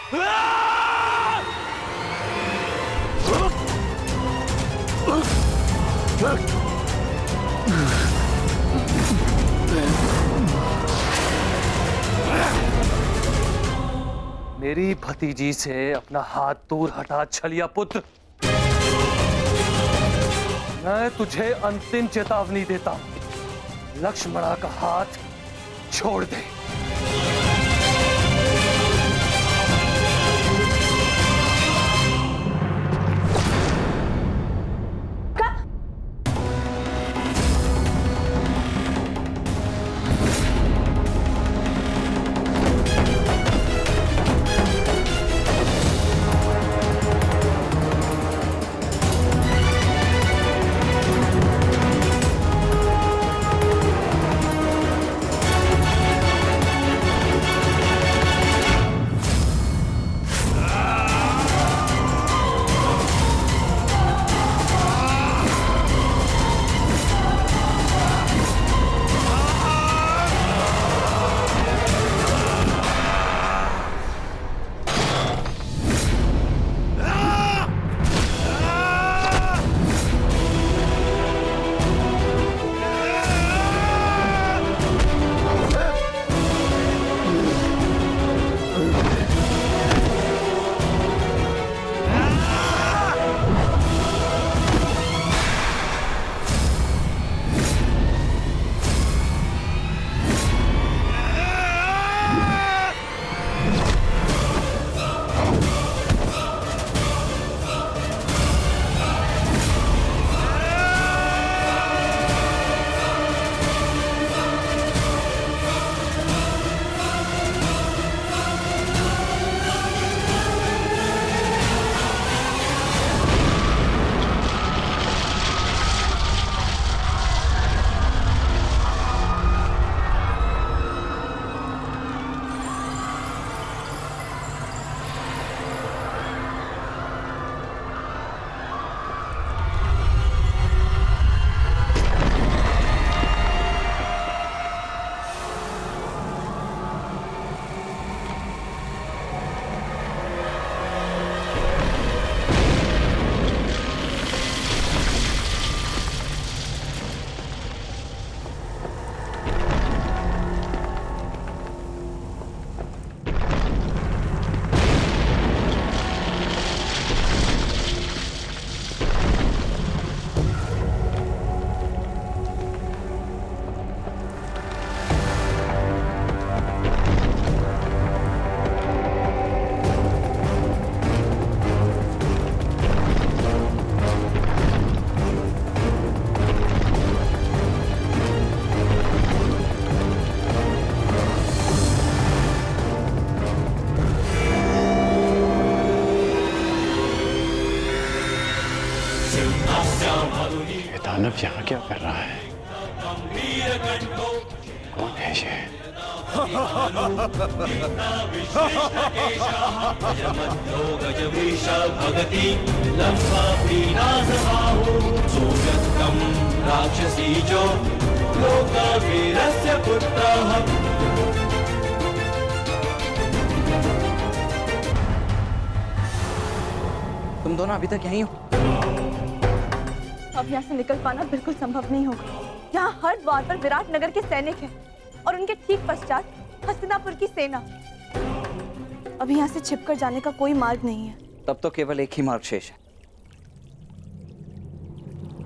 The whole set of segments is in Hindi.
मेरी भतीजी से अपना हाथ दूर हटा छलिया पुत्र। मैं तुझे अंतिम चेतावनी देता हूं, लक्ष्मणा का हाथ छोड़ दे। दानव यहाँ क्या कर रहा है? कौन है ये? तुम दोनों अभी तक यहीं हो? अब यहाँ से निकल पाना बिल्कुल संभव नहीं होगा। यहाँ हर द्वार पर विराट नगर के सैनिक हैं और उनके ठीक पश्चात हस्तिनापुर की सेना। अभी यहाँ से छिपकर जाने का कोई मार्ग नहीं है। तब तो केवल एक ही मार्ग शेष है,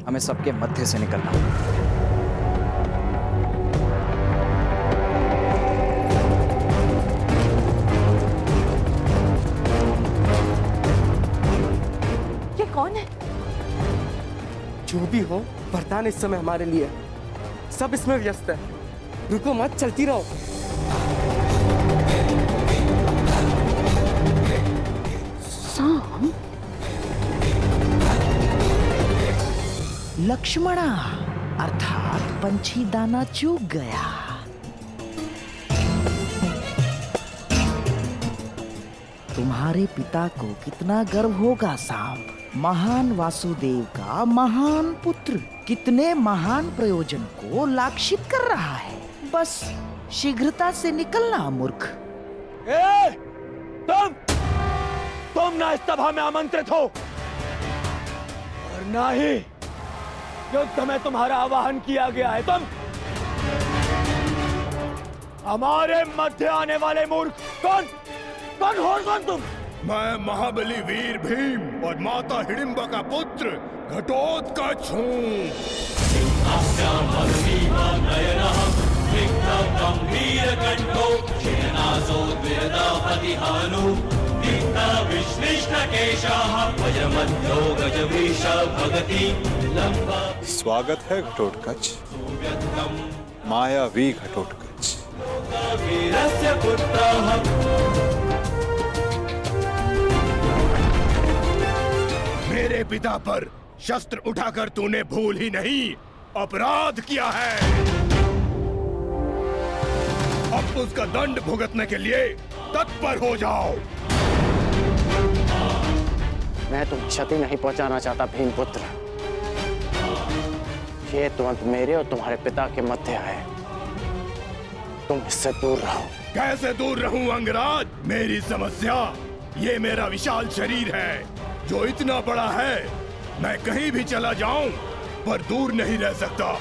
हमें सबके मध्य से निकलना होगा। ये कौन है? जो भी हो, वरदान इस समय हमारे लिए। सब इसमें व्यस्त है, रुको मत, चलती रहो। साम, लक्ष्मणा अर्थात पंछी दाना चूक गया। तुम्हारे पिता को कितना गर्व होगा साम, महान वासुदेव का महान पुत्र कितने महान प्रयोजन को लाक्षित कर रहा है। बस शीघ्रता से निकलना मूर्ख। तुम ना इस सभा में आमंत्रित हो और ना ही युद्ध में तुम्हारा आवाहन किया गया है। तुम हमारे मध्य आने वाले मूर्ख कौन हो? कौन तुम? मैं महाबली वीर भीम और माता हिडिंबा का पुत्र घटोत्कच हूँ। स्वागत है घटोत्कच, मायावी घटोत्कच। मेरे पिता पर शस्त्र उठाकर तूने भूल ही नहीं अपराध किया है। अब उसका दंड भुगतने के लिए तत्पर हो जाओ। मैं तुम क्षति नहीं पहुंचाना चाहता भीमपुत्र। ये तुरंत मेरे और तुम्हारे पिता के मध्य है, तुम इससे दूर रहो। कैसे दूर रहूं अंगराज? मेरी समस्या ये मेरा विशाल शरीर है जो इतना बड़ा है, मैं कहीं भी चला जाऊं पर दूर नहीं रह सकता।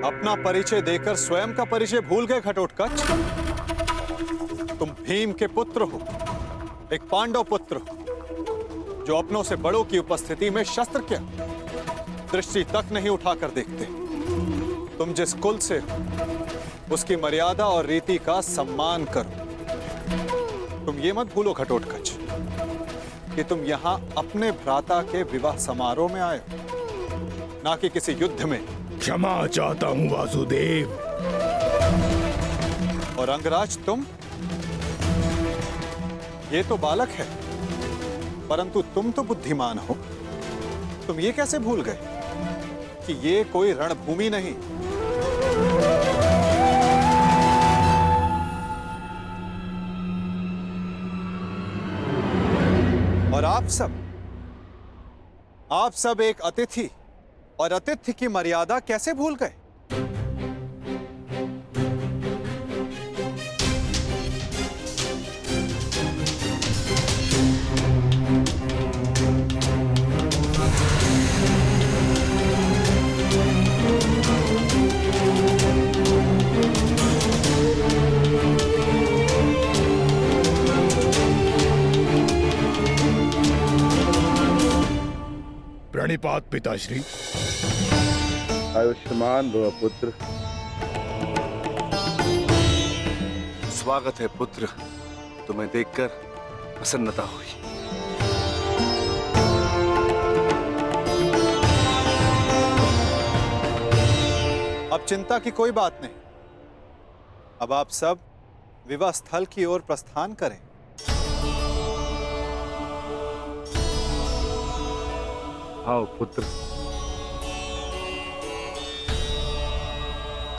अपना अपना परिचय देकर स्वयं का परिचय भूल गए घटोत्कच? तुम भीम के पुत्र हो, एक पांडव पुत्र हो, जो अपनों से बड़ों की उपस्थिति में शस्त्र क्या दृष्टि तक नहीं उठाकर देखते। तुम जिस कुल से हो उसकी मर्यादा और रीति का सम्मान करो। तुम ये मत भूलो घटोत्कच कि तुम यहां अपने भ्राता के विवाह समारोह में आए हो, ना कि किसी युद्ध में। क्षमा चाहता हूं वासुदेव। और अंगराज तुम, ये तो बालक है, परंतु तुम तो बुद्धिमान हो। तुम ये कैसे भूल गए कि ये कोई रणभूमि नहीं, और आप सब एक अतिथि और अतिथि की मर्यादा कैसे भूल गए? प्रणिपात पिताश्री। आयुष्मान भव पुत्र। स्वागत है पुत्र, तुम्हें देखकर प्रसन्नता हुई। अब चिंता की कोई बात नहीं। अब आप सब विवाह स्थल की ओर प्रस्थान करें। आओ पुत्र।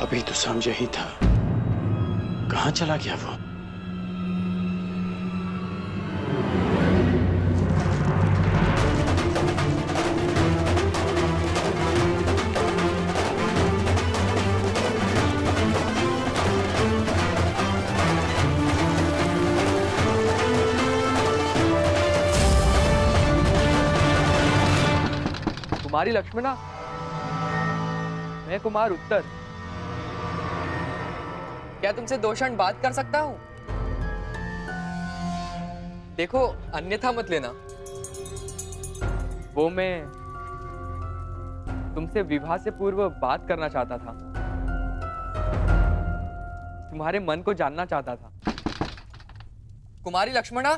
अभी तो समझ ही था, कहां चला गया वो? कुमारी लक्ष्मणा, मैं कुमार उत्तर। क्या तुमसे 2 क्षण बात कर सकता हूं? देखो, अन्यथा मत लेना। वो मैं तुमसे विवाह से पूर्व बात करना चाहता था, तुम्हारे मन को जानना चाहता था। कुमारी लक्ष्मणा,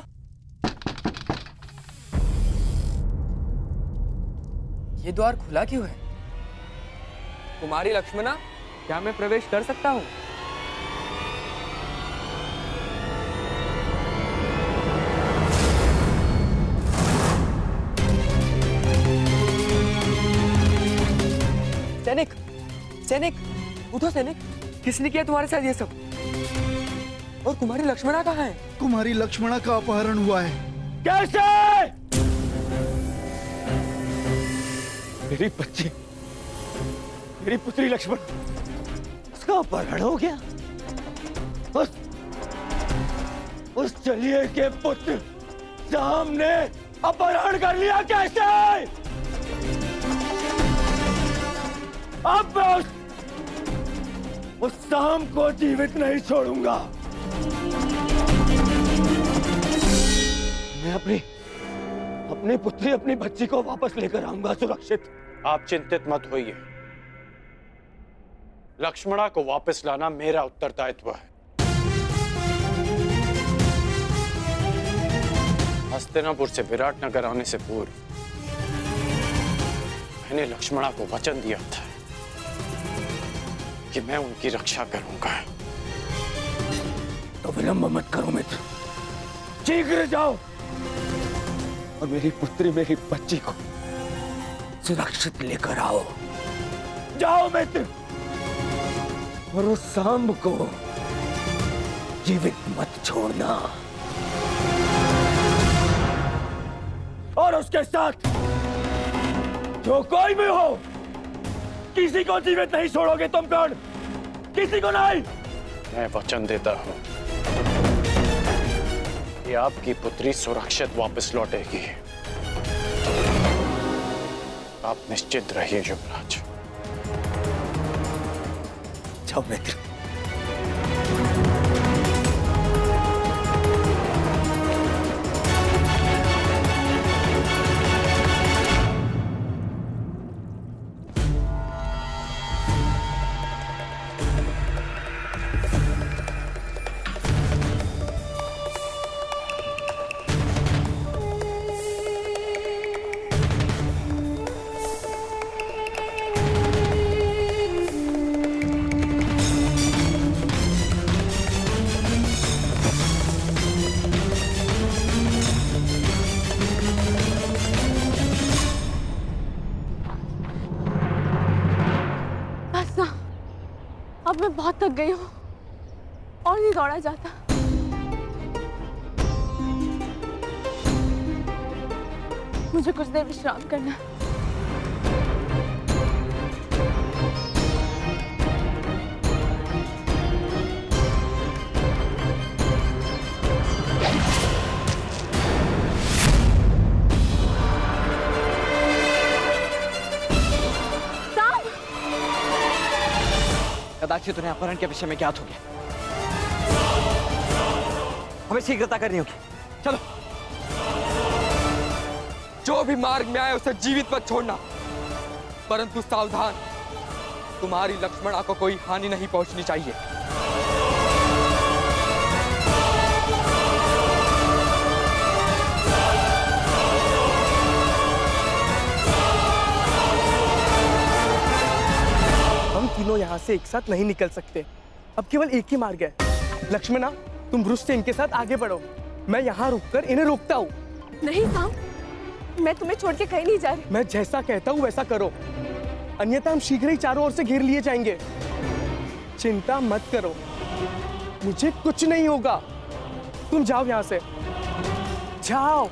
ये द्वार खुला क्यों है? कुमारी लक्ष्मणा, क्या मैं प्रवेश कर सकता हूं? सैनिक, सैनिक, उठो सैनिक। किसने किया तुम्हारे साथ ये सब? और कुमारी लक्ष्मणा कहाँ है? कुमारी लक्ष्मणा का अपहरण हुआ है। कैसे? मेरी बच्ची, मेरी पुत्री लक्ष्मण, उसका अपहरण हो गया। उस चलिए के पुत्र सामने अपहरण कर लिया कैसे? अब मैं उस शाम को जीवित नहीं छोड़ूंगा। मैं अपनी पुत्री, अपनी बच्ची को वापस लेकर आऊंगा सुरक्षित। आप चिंतित मत होइए, लक्ष्मणा को वापस लाना मेरा उत्तरदायित्व है। हस्तिनापुर से विराटनगर आने से पूर्व मैंने लक्ष्मणा को वचन दिया था कि मैं उनकी रक्षा करूंगा। तो विलंब मत करो मित्र, शीघ्र जाओ और मेरी पुत्री, मेरी बच्ची को सुरक्षित लेकर आओ। जाओ मित्र, और उस सांब को जीवित मत छोड़ना। और उसके साथ जो कोई भी हो, किसी को जीवित नहीं छोड़ोगे तुम। कौन? किसी को नहीं। मैं वचन देता हूं कि आपकी पुत्री सुरक्षित वापस लौटेगी। आप निश्चित रहिए युवराज। जाओ मित्र। बस ना, अब मैं बहुत थक गई हूँ और नहीं दौड़ा जाता। मुझे कुछ देर विश्राम करना है। कदाचित उन्हें अपहरण के विषय में ज्ञात हो गया। हमें शीघ्रता करनी होगी। चलो। जो भी मार्ग में आए उसे जीवित मत छोड़ना, परंतु सावधान, तुम्हारी लक्ष्मणा को कोई हानि नहीं पहुंचनी चाहिए। हम तीनों यहाँ से एक साथ नहीं निकल सकते। अब केवल एक ही मार्ग है। लक्ष्मणा, तुम ब्रुश से इनके साथ आगे बढ़ो, मैं यहाँ रुककर इन्हें रोकता हूँ। नहीं साम, मैं तुम्हें छोड़ के कहीं नहीं जा रही। मैं जैसा कहता हूँ वैसा करो, अन्यथा हम शीघ्र ही चारों ओर से घेर लिए जाएंगे। चिंता मत करो, मुझे कुछ नहीं होगा। तुम जाओ यहाँ से, जाओ।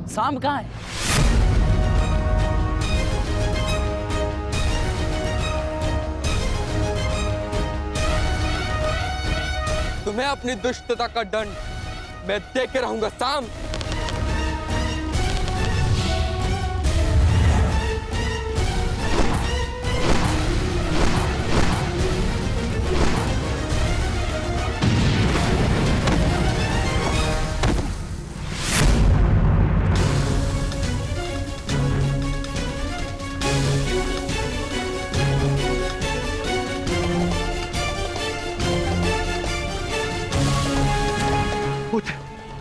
साम कहाँ है? तुम्हें अपनी दुष्टता का दंड मैं दे के रहूंगा साम।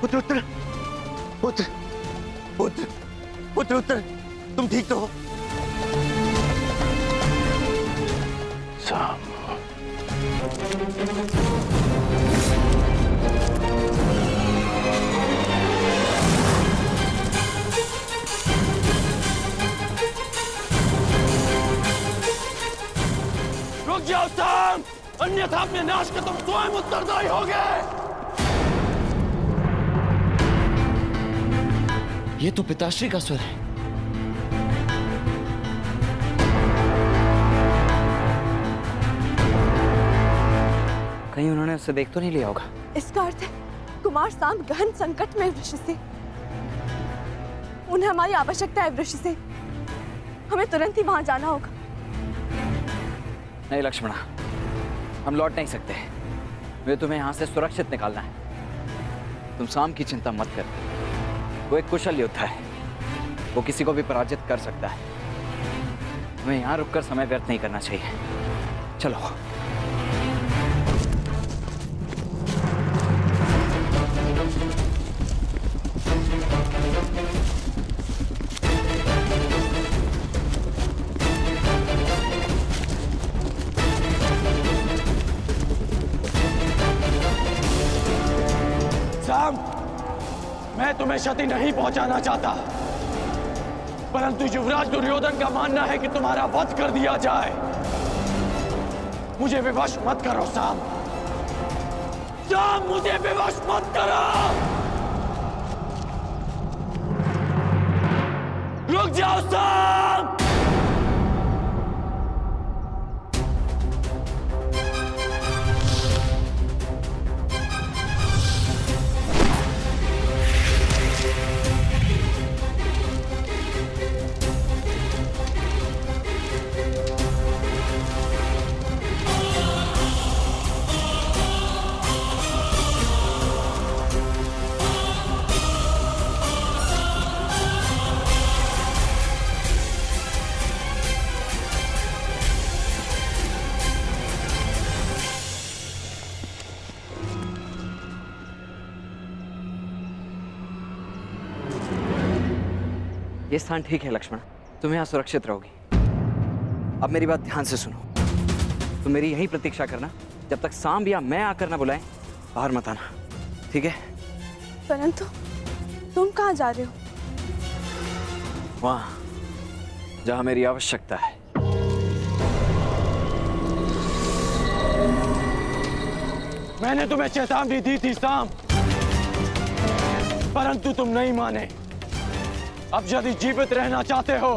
पुत्र उत्तर, पुत्र पुत्र पुत्र उत्तर, तुम ठीक तो हो? साम, रुक जाओ साम, अन्यथा अपने नाश के तुम स्वयं उत्तरदायी होगे। ये तो पिताश्री का स्वर है। कहीं उन्होंने उसे देख तो नहीं लिया होगा। इसका अर्थ है कुमार साम गहन संकट में वृक्ष से। उन्हें हमारी आवश्यकता है वृक्ष से। हमें तुरंत ही वहां जाना होगा। नहीं लक्ष्मणा, हम लौट नहीं सकते। वे तुम्हें यहाँ से सुरक्षित निकालना है। तुम साम की चिंता मत कर। वो एक कुशल योद्धा है, वो किसी को भी पराजित कर सकता है। हमें यहाँ रुककर समय व्यर्थ नहीं करना चाहिए। चलो। साम, मैं तुम्हें क्षति नहीं पहुंचाना चाहता, परंतु युवराज दुर्योधन का मानना है कि तुम्हारा वध कर दिया जाए। मुझे विवश मत करो साम। साम, मुझे विवश मत करो। रुक जाओ साम। ये स्थान ठीक है लक्ष्मण, तुम यहाँ सुरक्षित रहोगी। अब मेरी बात ध्यान से सुनो, तुम मेरी यही प्रतीक्षा करना, जब तक सांब या मैं आकर ना बुलाएं, बाहर मत आना, ठीक है? परंतु तुम कहाँ जा रहे हो? वहां जहां मेरी आवश्यकता है। मैंने तुम्हें चेतावनी दी थी सांब, परंतु तुम नहीं माने। अब यदि जीवित रहना चाहते हो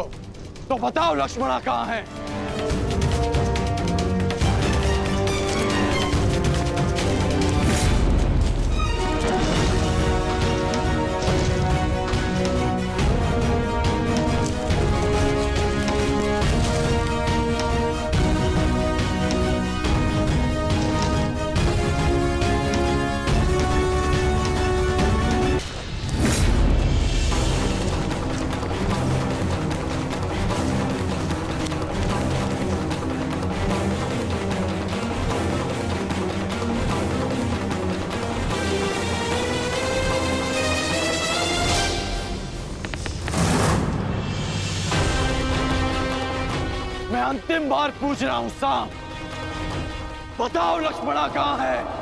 तो बताओ लक्ष्मणा कहाँ है? मैं अंतिम बार पूछ रहा हूं सांब, बताओ लक्ष्मणा कहाँ है?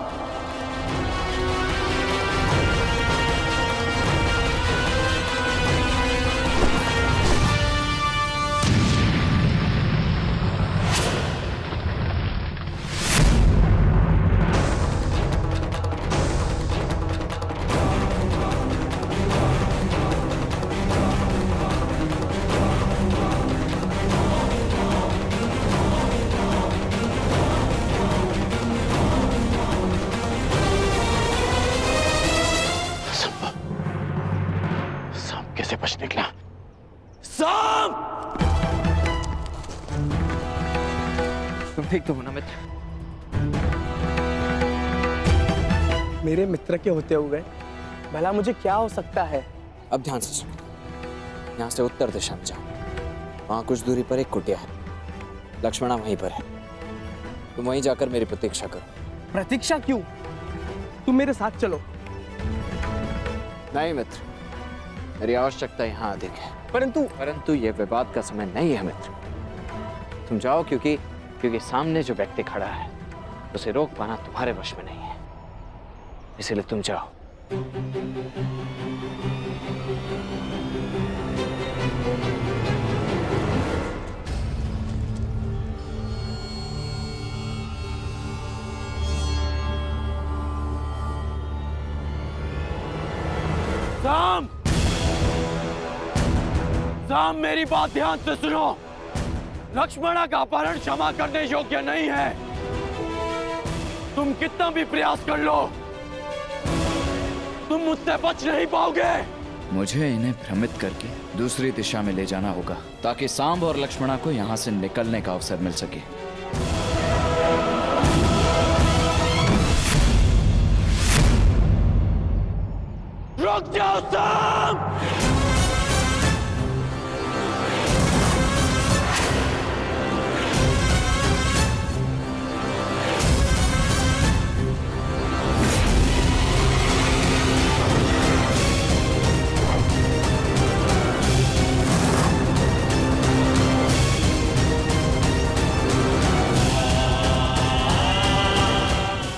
कैसे बच निकला? सांब! तुम ठीक तो हो ना मित्र? मेरे मित्र के होते हुए भला मुझे क्या हो सकता है? अब ध्यान से सुनो, यहाँ से उत्तर दिशा में जाओ, वहां कुछ दूरी पर एक कुटिया है, लक्ष्मणा वहीं पर है, तुम वहीं जाकर मेरी प्रतीक्षा करो। प्रतीक्षा क्यों? तुम मेरे साथ चलो। नहीं मित्र, मेरी आवश्यकता यहाँ अधिक है। परंतु ये विवाद का समय नहीं है मित्र, तुम जाओ, क्योंकि सामने जो व्यक्ति खड़ा है उसे रोक पाना तुम्हारे वश में नहीं है, इसलिए तुम जाओ। सांब! सांब, मेरी बात ध्यान से सुनो। लक्ष्मणा का अपहरण क्षमा करने योग्य नहीं है। तुम कितना भी प्रयास कर लो, तुम मुझसे बच नहीं पाओगे। मुझे इन्हें भ्रमित करके दूसरी दिशा में ले जाना होगा, ताकि सांब और लक्ष्मणा को यहाँ से निकलने का अवसर मिल सके। रुक जाओ सांब!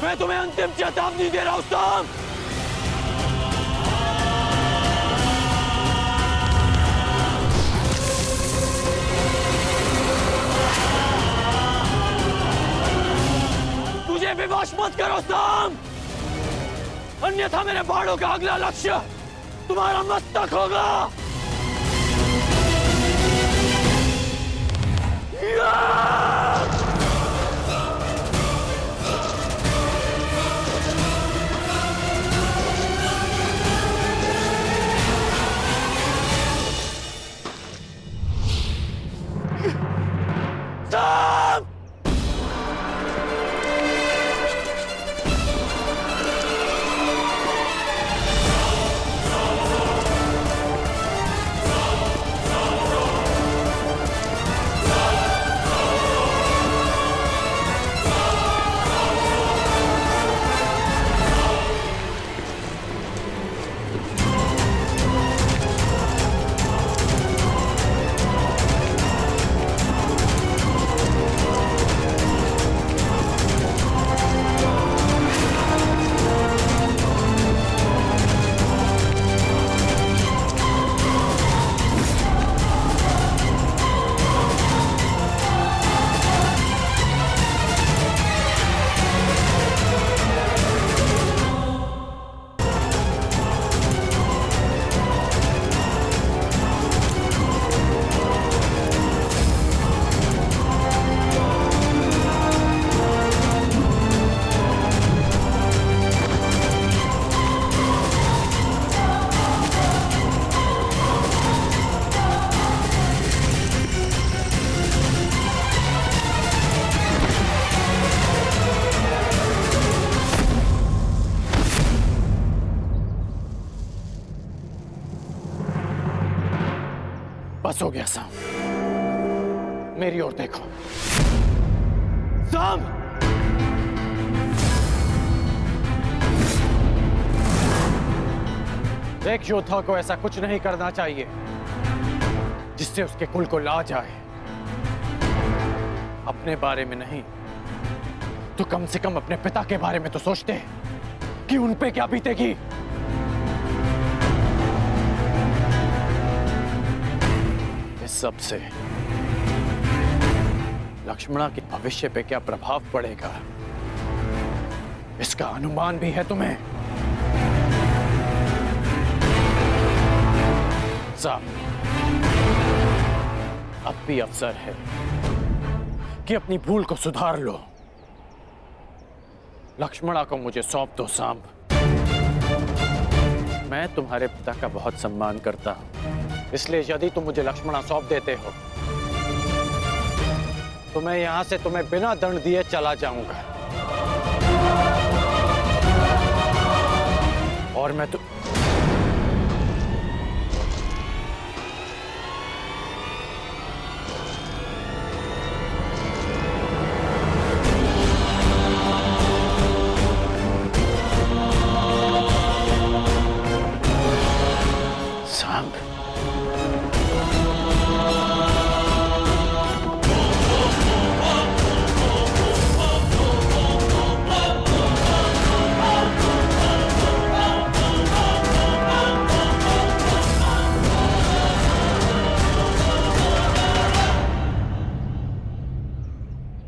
मैं तुम्हें अंतिम चेतावनी दे रहा हूं सांब! मुझे विवश मत करो सांब, अन्यथा मेरे बाणों का अगला लक्ष्य तुम्हारा मस्तक होगा। सांब! बस हो गया सांब। मेरी ओर देखो सांब। एक योद्धा को ऐसा कुछ नहीं करना चाहिए जिससे उसके कुल को लाज आए। अपने बारे में नहीं तो कम से कम अपने पिता के बारे में तो सोचते कि उन पे क्या बीतेगी। इस सब से लक्ष्मणा के भविष्य पे क्या प्रभाव पड़ेगा इसका अनुमान भी है तुम्हें। साहब, अब भी अवसर है कि अपनी भूल को सुधार लो। लक्ष्मणा को मुझे सौंप दो सांब। मैं तुम्हारे पिता का बहुत सम्मान करता हूं, इसलिए यदि तुम मुझे लक्ष्मणा सौंप देते हो तो मैं यहां से तुम्हें बिना दंड दिए चला जाऊंगा। और मैं तो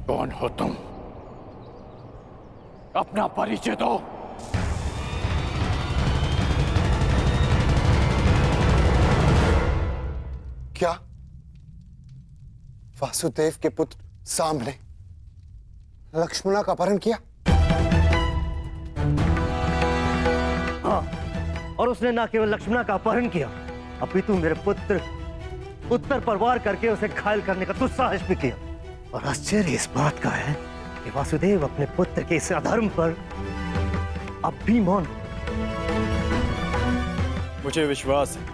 कौन हो तुम? अपना परिचय दो। क्या वासुदेव के पुत्र सांब ने लक्ष्मणा का अपहरण किया? हाँ, और उसने ना केवल लक्ष्मणा का अपहरण किया, अपितु मेरे पुत्र उत्तर पर वार करके उसे घायल करने का दुस्साहस भी किया। और आश्चर्य इस बात का है कि वासुदेव अपने पुत्र के इस अधर्म पर अब भी मौन। मुझे विश्वास है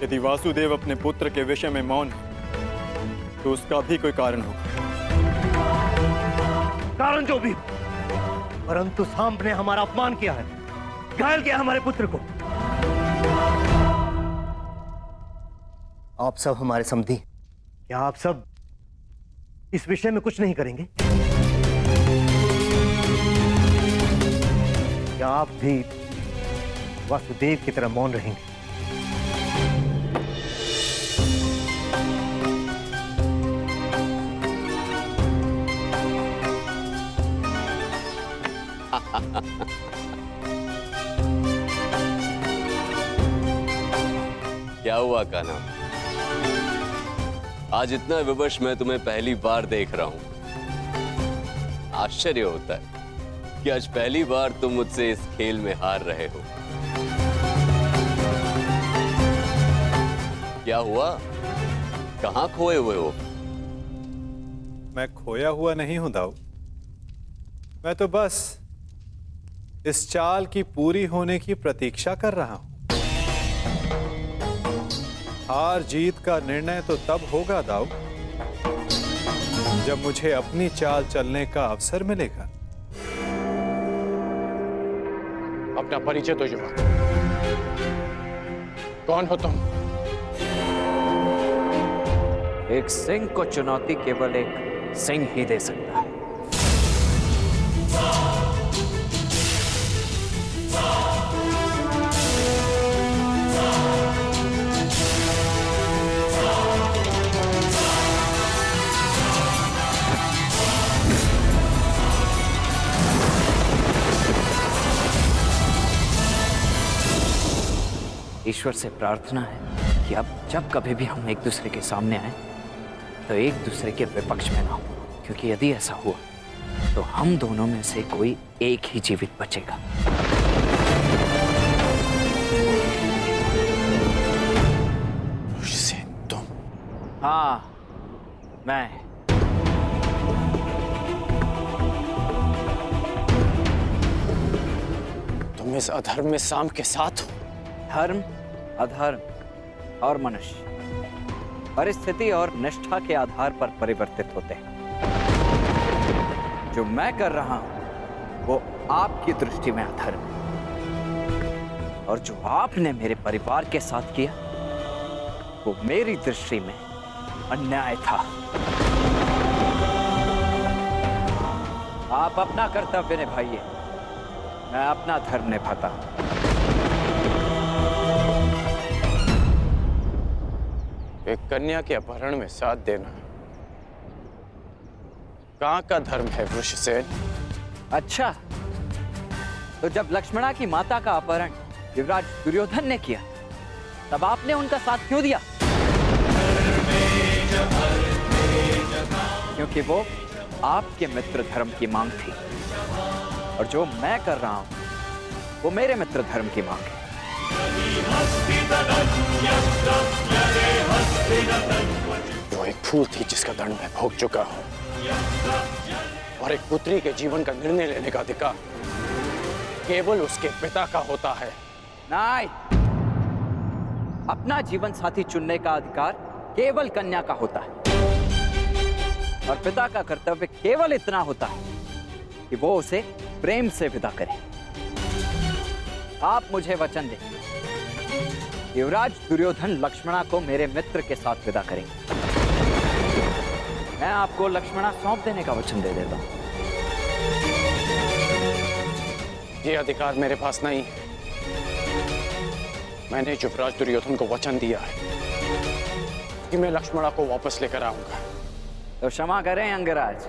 यदि वासुदेव अपने पुत्र के विषय में मौन है तो उसका भी कोई कारण होगा। कारण जो भी, परंतु सांब ने हमारा अपमान किया है, घायल किया हमारे पुत्र को। आप सब हमारे समधी, क्या आप सब इस विषय में कुछ नहीं करेंगे? क्या आप भी वासुदेव की तरह मौन रहेंगे? क्या हुआ कान्हा? आज इतना विवश मैं तुम्हें पहली बार देख रहा हूं। आश्चर्य होता है कि आज पहली बार तुम मुझसे इस खेल में हार रहे हो। क्या हुआ? कहां खोए हुए हो? मैं खोया हुआ नहीं हूं दाऊ। मैं तो बस इस चाल की पूरी होने की प्रतीक्षा कर रहा हूं। हार जीत का निर्णय तो तब होगा दाऊ जब मुझे अपनी चाल चलने का अवसर मिलेगा। अपना परिचय दो युवक। कौन हो तुम? एक सिंह को चुनौती केवल एक सिंह ही दे सकता है। ईश्वर से प्रार्थना है कि अब जब कभी भी हम एक दूसरे के सामने आए तो एक दूसरे के विपक्ष में ना हो, क्योंकि यदि ऐसा हुआ तो हम दोनों में से कोई एक ही जीवित बचेगा। तुम? हाँ, मैं। तुम इस अधर्म में सांब के साथ हो? धर्म, अधर्म और मनुष्य परिस्थिति और निष्ठा के आधार पर परिवर्तित होते हैं। जो मैं कर रहा हूं वो आपकी दृष्टि में अधर्म है, और जो आपने मेरे परिवार के साथ किया वो मेरी दृष्टि में अन्याय था। आप अपना कर्तव्य निभाइए, मैं अपना धर्म निभाता हूं। एक कन्या के अपहरण में साथ देना कहाँ का धर्म है वृषसेन? अच्छा, तो जब लक्ष्मणा की माता का अपहरण युवराज दुर्योधन ने किया तब आपने उनका साथ क्यों दिया? क्योंकि वो आपके मित्र धर्म की मांग थी, और जो मैं कर रहा हूं वो मेरे मित्र धर्म की मांग है। वो एक फूल थी जिसका दंड मैं भोग चुका हूं, और एक पुत्री के जीवन का निर्णय लेने का अधिकार केवल उसके पिता का होता है। नहीं, अपना जीवन साथी चुनने का अधिकार केवल कन्या का होता है, और पिता का कर्तव्य केवल इतना होता है कि वो उसे प्रेम से विदा करे। आप मुझे वचन दें, युवराज दुर्योधन लक्ष्मणा को मेरे मित्र के साथ विदा करेंगे। मैं आपको लक्ष्मणा सौंप देने का वचन दे देता हूं। ये अधिकार मेरे पास नहीं है। मैंने युवराज दुर्योधन को वचन दिया है कि मैं लक्ष्मणा को वापस लेकर आऊंगा। तो क्षमा करें अंगराज,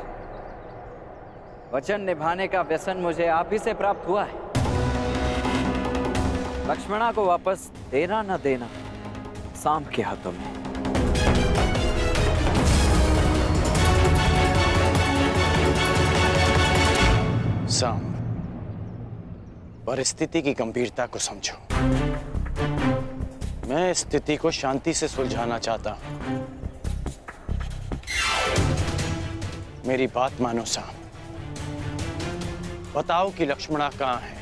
वचन निभाने का व्यसन मुझे आप ही से प्राप्त हुआ है। लक्ष्मणा को वापस देना न देना सांब के हाथों में। सांब, परिस्थिति की गंभीरता को समझो। मैं इस स्थिति को शांति से सुलझाना चाहता हूं। मेरी बात मानो सांब, बताओ कि लक्ष्मणा कहां है?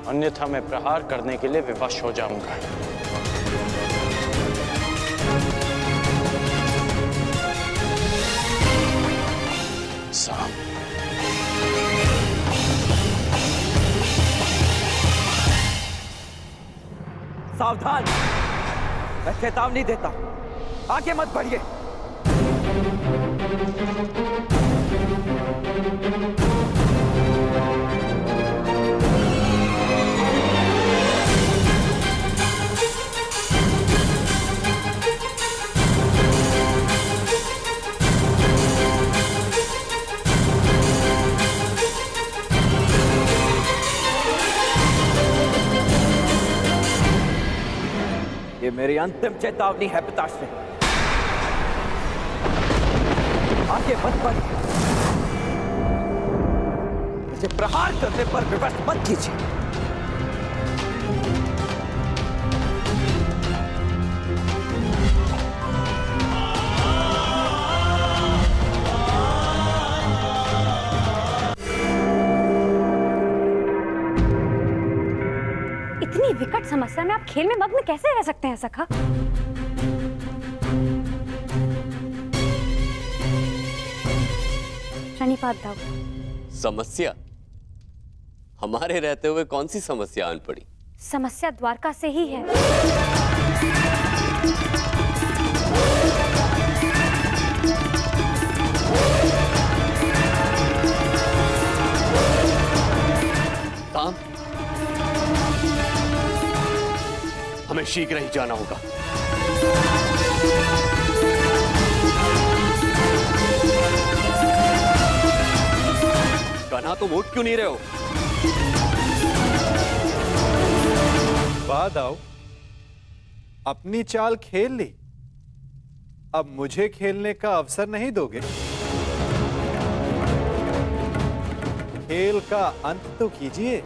अन्यथा मैं प्रहार करने के लिए विवश हो जाऊंगा। सांब, सावधान, मैं चेतावनी देता हूं, आगे मत बढ़िए। ये मेरी अंतिम चेतावनी है पिताश्री, आगे मत बढ़िए। मुझे प्रहार करने पर विवश मत कीजिए। इतनी विकट समस्या में आप खेल में मग्न कैसे रह सकते हैं सखा? प्रणिपात दाऊ। समस्या? हमारे रहते हुए कौन सी समस्या आन पड़ी? समस्या द्वारका से ही है। काम, हमें शीघ्र ही जाना होगा। कहना तुम उठ क्यों नहीं रहे हो? बाद आओ, अपनी चाल खेल ली, अब मुझे खेलने का अवसर नहीं दोगे? खेल का अंत तो कीजिए।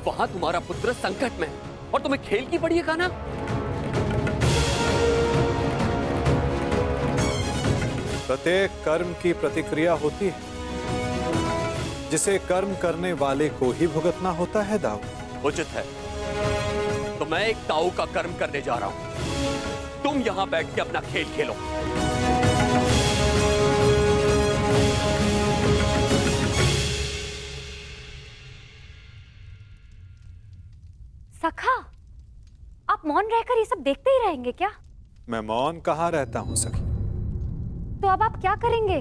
वहां तुम्हारा पुत्र संकट में और तुम्हें खेल की पड़ी है कहना? प्रत्येक कर्म की प्रतिक्रिया होती है, जिसे कर्म करने वाले को ही भुगतना होता है दाऊ। उचित है, तो मैं एक ताऊ का कर्म करने जा रहा हूं। तुम यहां बैठ के अपना खेल खेलो। सखा, आप मौन रहकर ये सब देखते ही रहेंगे क्या? मैं मौन कहाँ रहता हूं सखी। तो अब आप क्या करेंगे?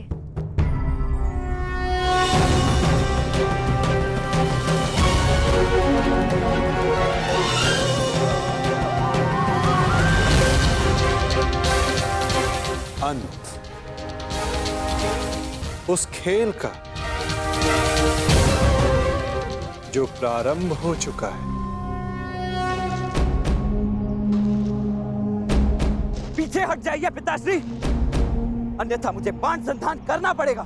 अंत उस खेल का जो प्रारंभ हो चुका है। पीछे हट जाइए पिताश्री, अन्यथा मुझे बाण संधान करना पड़ेगा।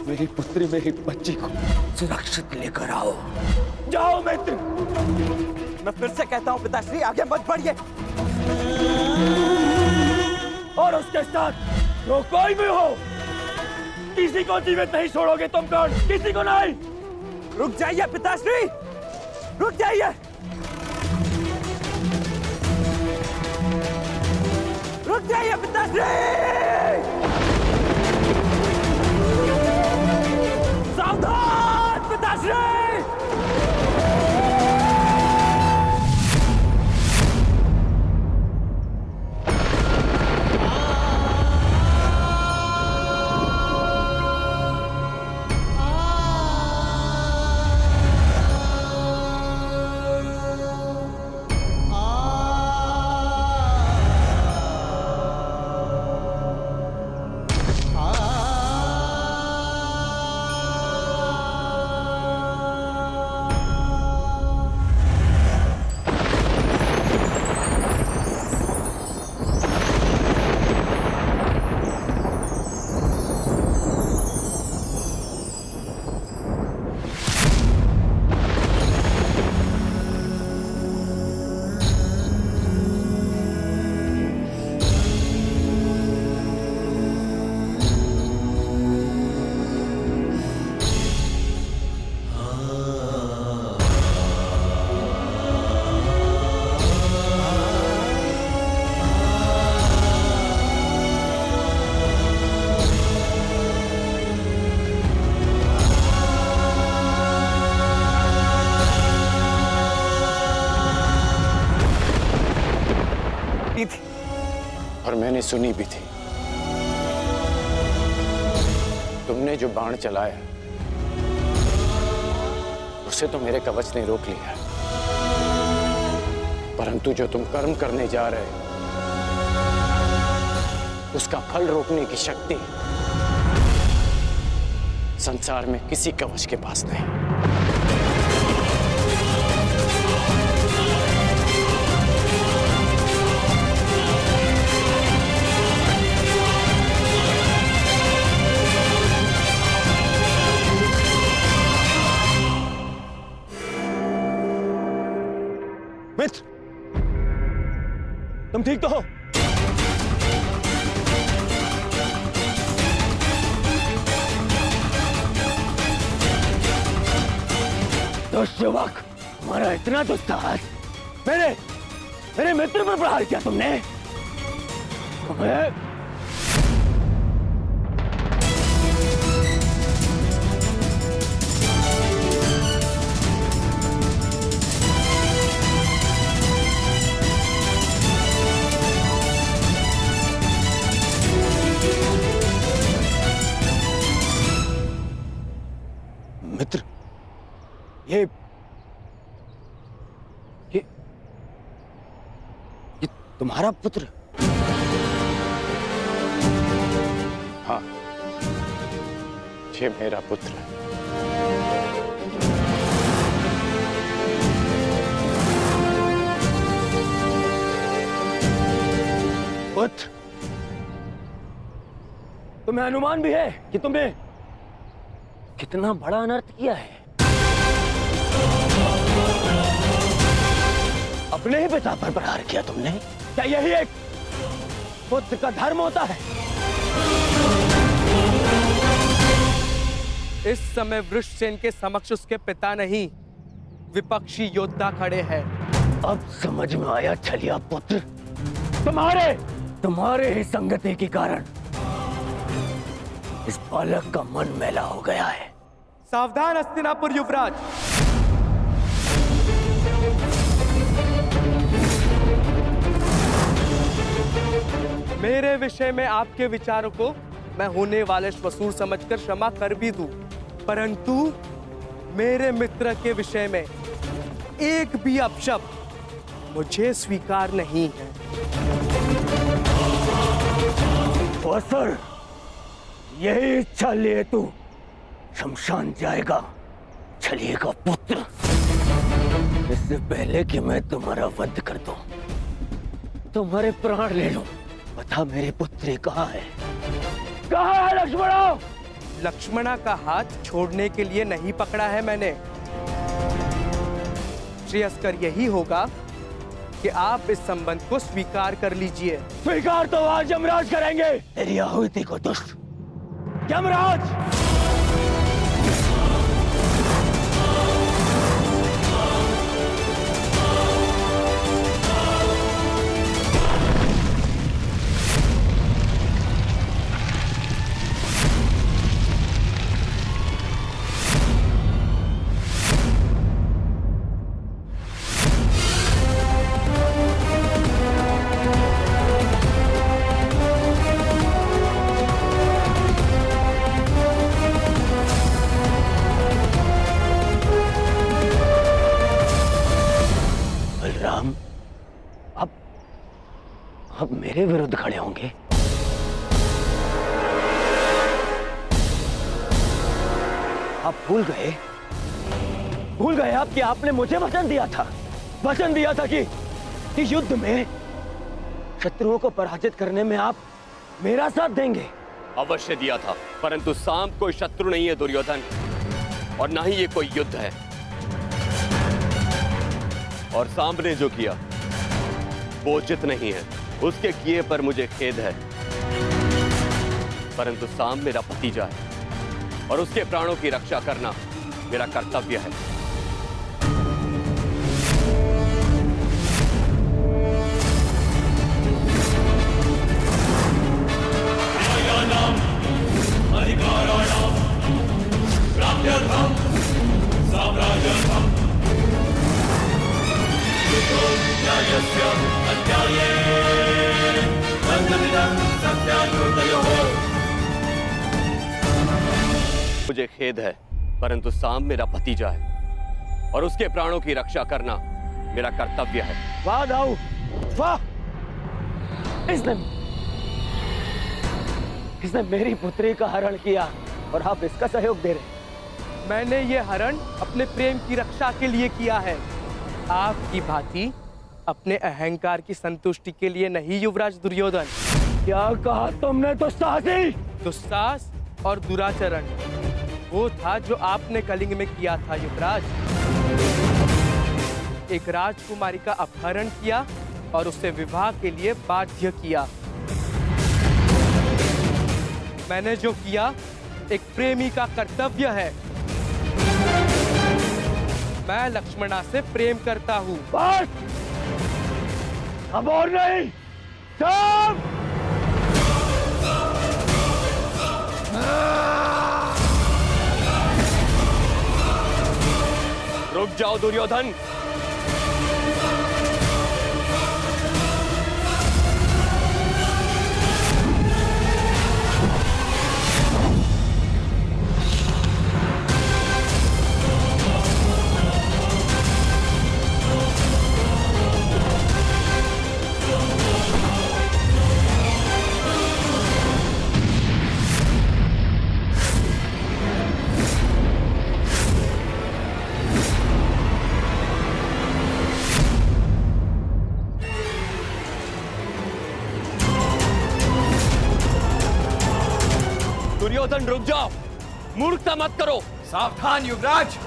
मेरी पुत्री मेरी बच्ची को सुरक्षित लेकर आओ। जाओ मित्र। मैं फिर से कहता हूं पिताश्री, आगे मत बढ़िए। और उसके साथ जो कोई भी हो, किसी को जीवित नहीं छोड़ोगे तुम। कौन? किसी को नहीं। रुक जाइए पिताश्री, रुक जाइए। रुक जाइए पिताश्री। सावधान पिताश्री। और मैंने सुनी भी थी। तुमने जो बाण चलाया उसे तो मेरे कवच ने रोक लिया, परंतु जो तुम कर्म करने जा रहे हो उसका फल रोकने की शक्ति संसार में किसी कवच के पास नहीं। मित्र, तुम ठीक तो हो? दुष्यवक, हमारा इतना दुस्साहस मेरे मित्र पर प्रहार किया तुमने। मित्र, ये तुम्हारा पुत्र? हाँ, ये मेरा पुत्र है। पुत्र, तुम्हें अनुमान भी है कि तुमने कितना बड़ा अनर्थ किया है। अपने ही पिता पर प्रहार किया तुमने। क्या यही एक पुत्र का धर्म होता है? इस समय वृषसेन के समक्ष उसके पिता नहीं, विपक्षी योद्धा खड़े हैं। अब समझ में आया छलिया पुत्र, तुम्हारे ही संगति के कारण इस बालक का मन मैला हो गया है। सावधान हस्तिनापुर युवराज। मेरे विषय में आपके विचारों को मैं होने वाले श्वसूर समझकर क्षमा कर भी दूं, परंतु मेरे मित्र के विषय में एक भी अपशब्द मुझे स्वीकार नहीं है। सर, यही इच्छा लिए तू शमशान जाएगा छलिए का पुत्र। इससे पहले कि मैं तुम्हारा वध कर दूं, तुम्हारे प्राण ले लूं, बता मेरी पुत्री कहाँ है? कहाँ है लक्ष्मणा? लक्ष्मणा का हाथ छोड़ने के लिए नहीं पकड़ा है मैंने। श्रेयस्कर यही होगा कि आप इस संबंध को स्वीकार कर लीजिए। स्वीकार तो आज यमराज करेंगे। तेरी आहुति को दुष्ट यमराज। अब मेरे विरुद्ध खड़े होंगे। आप भूल गए आप कि आपने मुझे वचन दिया था कि युद्ध में शत्रुओं को पराजित करने में आप मेरा साथ देंगे। अवश्य दिया था, परंतु सांब कोई शत्रु नहीं है दुर्योधन, और ना ही ये कोई युद्ध है। और सांब ने जो किया वो उचित नहीं है, उसके किए पर मुझे खेद है, परंतु सांब मेरा भतीजा है और उसके प्राणों की रक्षा करना मेरा कर्तव्य है। मुझे खेद है, परंतु सांब मेरा भतीजा है और उसके प्राणों की रक्षा करना मेरा कर्तव्य है। वाह दाऊ, वाह! इसने मेरी पुत्री का हरण किया और आप इसका सहयोग दे रहे। मैंने ये हरण अपने प्रेम की रक्षा के लिए किया है, आपकी भांति अपने अहंकार की संतुष्टि के लिए नहीं युवराज दुर्योधन। क्या कहा तुमने दुस्साहसी? दुस्साहस और दुराचरण वो था जो आपने कलिंग में किया था युवराज। एक राजकुमारी का अपहरण किया और उससे विवाह के लिए बाध्य किया। मैंने जो किया एक प्रेमी का कर्तव्य है। मैं लक्ष्मणा से प्रेम करता हूँ। बस! अब और नहीं। सब! रुक जाओ दुर्योधन। दुर्योधन रुक जाओ, मूर्खता मत करो। सावधान युवराज।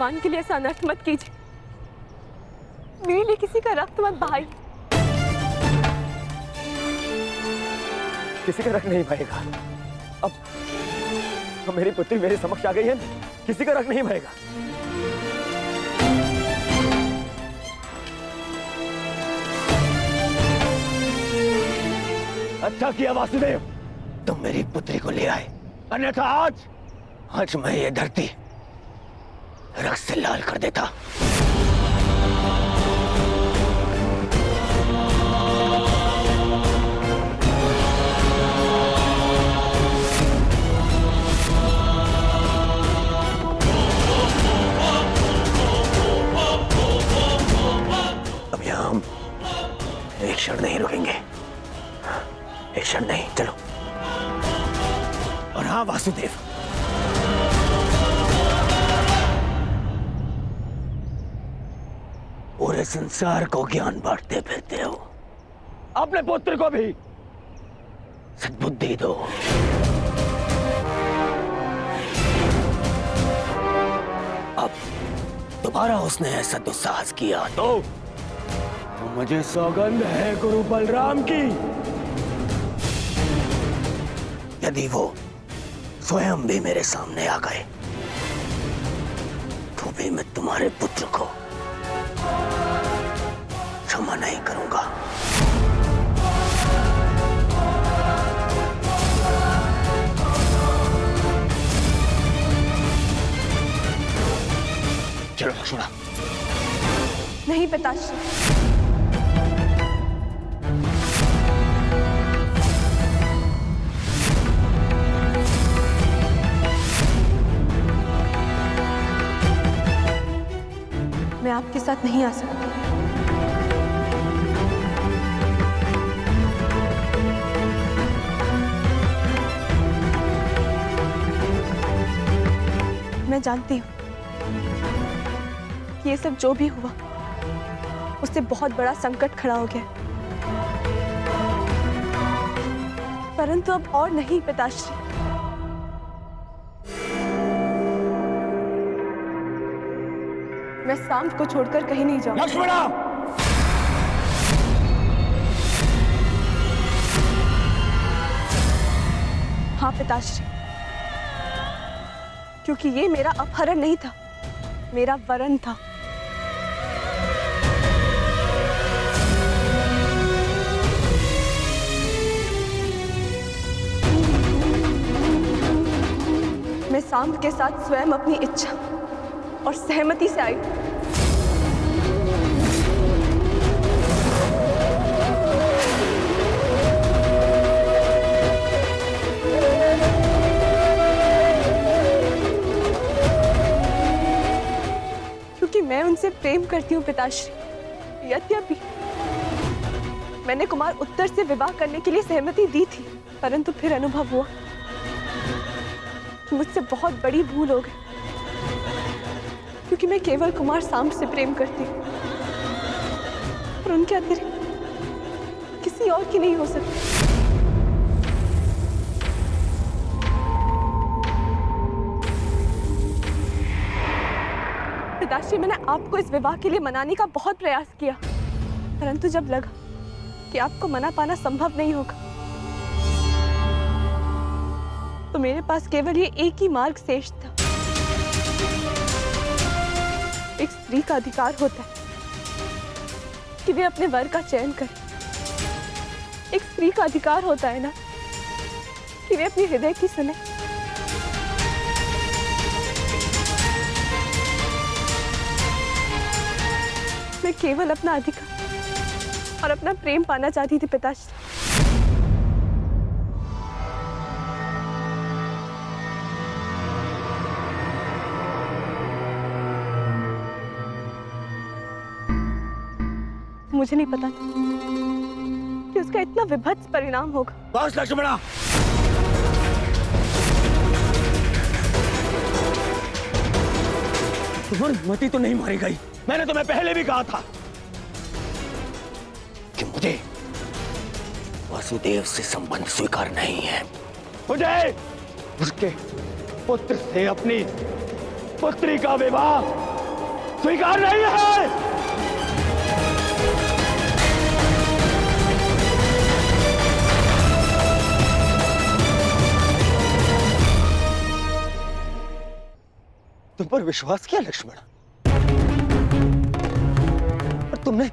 भगवान के लिए ऐसा अनर्थ मत कीजिए। मेरे लिए किसी का रक्त मत बहाइए। किसी का रख नहीं बहेगा। अब मेरी पुत्री मेरे समक्ष आ गई है, किसी का रख नहीं बहेगा। अच्छा किया वासुदेव, तुम मेरी पुत्री को ले आए, अन्यथा आज मैं ये धरती रक्त से लाल कर देता। अब यहां हम एक क्षण नहीं रुकेंगे, एक क्षण नहीं, चलो। और हाँ वासुदेव, पूरे संसार को ज्ञान बांटते फिरते हो, अपने पुत्र को भी सद्बुद्धि दो। अब दोबारा उसने ऐसा दुस्साहस किया तो मुझे सौगंध है गुरु बलराम की, यदि वो स्वयं भी मेरे सामने आ गए तो भी मैं तुम्हारे पुत्र को क्षमा नहीं करूंगा। चलो लक्ष्मणा। नहीं पिताश्री, मैं आपके साथ नहीं आ सकती। मैं जानती हूँ कि ये सब जो भी हुआ उससे बहुत बड़ा संकट खड़ा हो गया, परंतु अब और नहीं पिताश्री। मैं सांब को छोड़कर कहीं नहीं जाऊंगी। लक्ष्मणा! हाँ पिताश्री, क्योंकि ये मेरा अपहरण नहीं था, मेरा वरण था। मैं सांब के साथ स्वयं अपनी इच्छा और सहमति से आई। क्योंकि मैं उनसे प्रेम करती हूँ पिताश्री। यद्यपि मैंने कुमार उत्तर से विवाह करने के लिए सहमति दी थी, परंतु फिर अनुभव हुआ कि मुझसे बहुत बड़ी भूल हो गई, क्योंकि मैं केवल कुमार सांब से प्रेम करती हूँ और उनके अतिरिक्त किसी और की नहीं हो सकती। पिताश्री, मैंने आपको इस विवाह के लिए मनाने का बहुत प्रयास किया, परंतु जब लगा कि आपको मना पाना संभव नहीं होगा तो मेरे पास केवल ये एक ही मार्ग शेष था। एक स्त्री का अधिकार होता है कि वे अपने वर का चयन करे। एक स्त्री का अधिकार होता है ना कि वे अपने हृदय की सुने। मैं केवल अपना अधिकार और अपना प्रेम पाना चाहती थी पिताश्री। मुझे नहीं पता था कि उसका इतना विभत्स परिणाम होगा। बस लक्ष्मणा, तुम्हारी मति तो नहीं मारी गई। मैंने तुम्हें पहले भी कहा था कि मुझे वासुदेव से संबंध स्वीकार नहीं है। मुझे उसके पुत्र से अपनी पुत्री का विवाह स्वीकार नहीं है। तुम पर विश्वास किया लक्ष्मण, और तुमने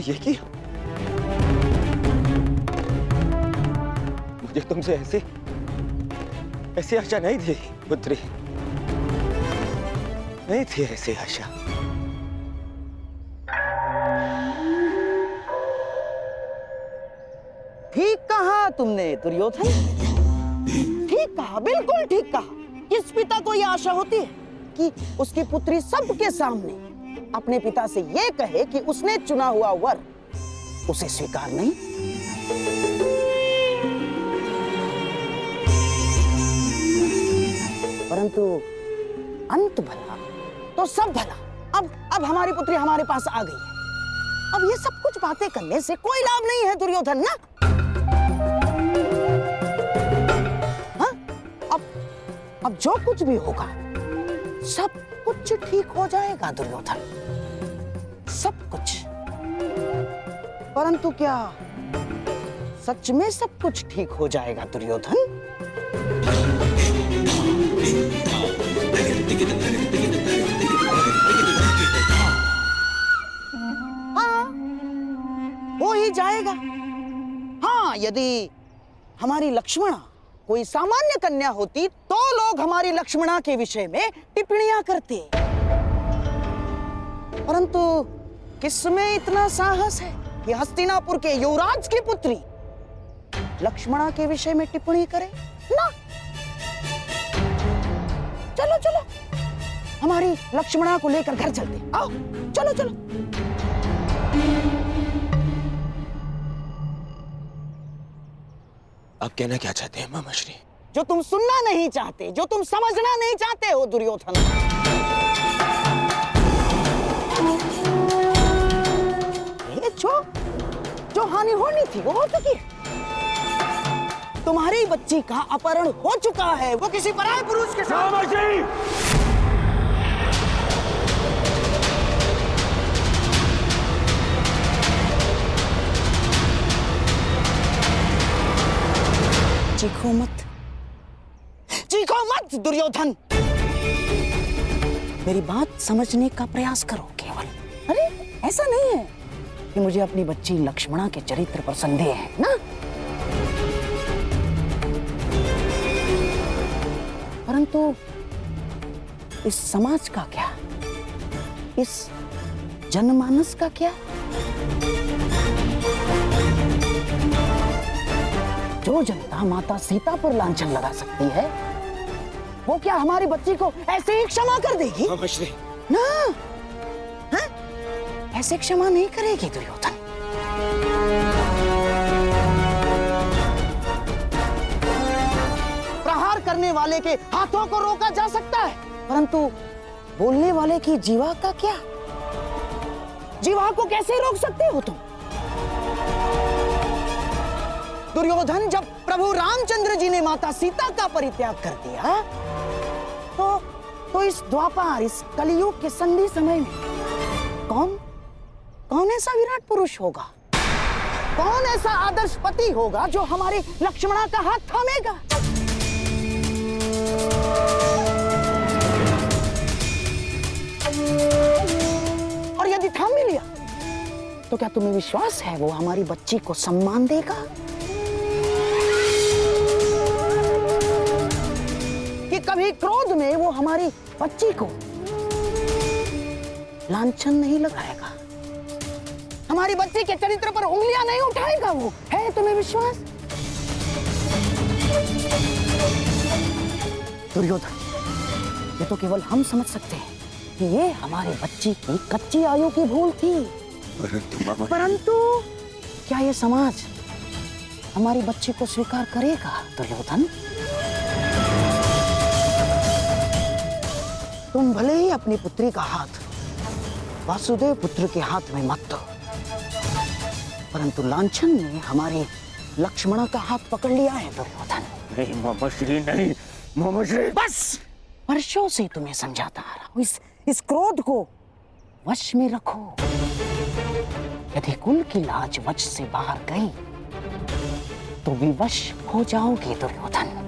ये किया। मुझे तुमसे ऐसी आशा नहीं थी पुत्री, नहीं थी ऐसी आशा। ठीक कहा तुमने दुर्योधन, ठीक कहा, बिल्कुल ठीक कहा। किस पिता को यह आशा होती है कि उसकी पुत्री सबके सामने अपने पिता से यह कहे कि उसने चुना हुआ वर उसे स्वीकार नहीं? परंतु अंत भला तो सब भला। अब हमारी पुत्री हमारे पास आ गई है। अब ये सब कुछ बातें करने से कोई लाभ नहीं है दुर्योधन ना। अब जो कुछ भी होगा सब कुछ ठीक हो जाएगा दुर्योधन, सब कुछ। परंतु क्या सच में सब कुछ ठीक हो जाएगा दुर्योधन? हाँ, हो ही जाएगा। हाँ, यदि हमारी लक्ष्मणा कोई सामान्य कन्या होती तो लोग हमारी लक्ष्मणा के विषय में टिप्पणियां करते, परंतु किसमें इतना साहस है कि हस्तिनापुर के युवराज की पुत्री लक्ष्मणा के विषय में टिप्पणी करे ना? चलो चलो हमारी लक्ष्मणा को लेकर घर चलते। आओ चलो चलो। आप कहना क्या चाहते हैं मामाश्री? जो तुम सुनना नहीं चाहते, जो तुम समझना नहीं चाहते हो दुर्योधन। जो हानि होनी थी वो हो चुकी है। तुम्हारी बच्ची का अपहरण हो चुका है, वो किसी पराये पुरुष के साथ। चीखो मत दुर्योधन, मेरी बात समझने का प्रयास करो केवल। अरे ऐसा नहीं है कि मुझे अपनी बच्ची लक्ष्मणा के चरित्र पर संदेह है ना, परंतु इस समाज का क्या, इस जनमानस का क्या? जो जनता माता सीता पर लांछन लगा सकती है, वो क्या हमारी बच्ची को ऐसे ही क्षमा कर देगी? ना, हाँ? ऐसे क्षमा नहीं करेगी दुर्योधन। प्रहार करने वाले के हाथों को रोका जा सकता है, परंतु बोलने वाले की जीवा का क्या? जीवा को कैसे रोक सकते हो तुम? दुर्योधन, जब प्रभु रामचंद्र जी ने माता सीता का परित्याग कर दिया तो इस द्वापर, इस कलियुग के संधि समय में कौन ऐसा विराट पुरुष होगा, कौन ऐसा आदर्श पति होगा जो हमारे लक्ष्मणा का हाथ थामेगा? और यदि थाम भी लिया तो क्या तुम्हें विश्वास है वो हमारी बच्ची को सम्मान देगा? कि कभी क्रोध में वो हमारी बच्ची को लांछन नहीं लगाएगा, हमारी बच्ची के चरित्र पर उंगलियां नहीं उठाएगा? वो है तुम्हें विश्वास? दुर्योधन, ये तो केवल हम समझ सकते हैं कि ये हमारी बच्ची की कच्ची आयु की भूल थी, परंतु क्या ये समाज हमारी बच्ची को स्वीकार करेगा दुर्योधन? तुम भले ही अपनी पुत्री का हाथ वासुदेव पुत्र के हाथ में मत दो, परंतु लांछन ने हमारी लक्ष्मणा का हाथ पकड़ लिया है दुर्योधन। नहीं मामाश्री, नहीं मामाश्री। बस वर्षों से तुम्हें समझाता आ रहा, इस क्रोध को वश में रखो। यदि कुल की लाज वश से बाहर गई तो विवश हो जाओगे दुर्योधन।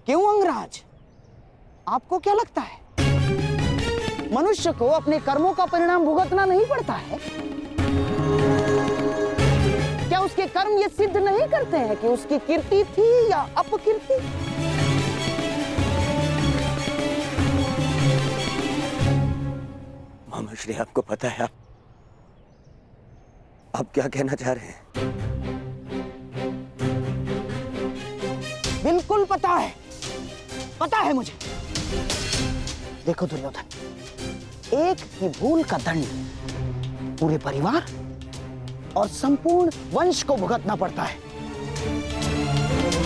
क्यों अंगराज, आपको क्या लगता है मनुष्य को अपने कर्मों का परिणाम भुगतना नहीं पड़ता है? क्या उसके कर्म ये सिद्ध नहीं करते हैं कि उसकी कीर्ति थी या अपकीर्ति? मामाश्री, आपको पता है आप क्या कहना चाह रहे हैं? बिल्कुल पता है मुझे। देखो दुर्योधन, एक की भूल का दंड पूरे परिवार और संपूर्ण वंश को भुगतना पड़ता है।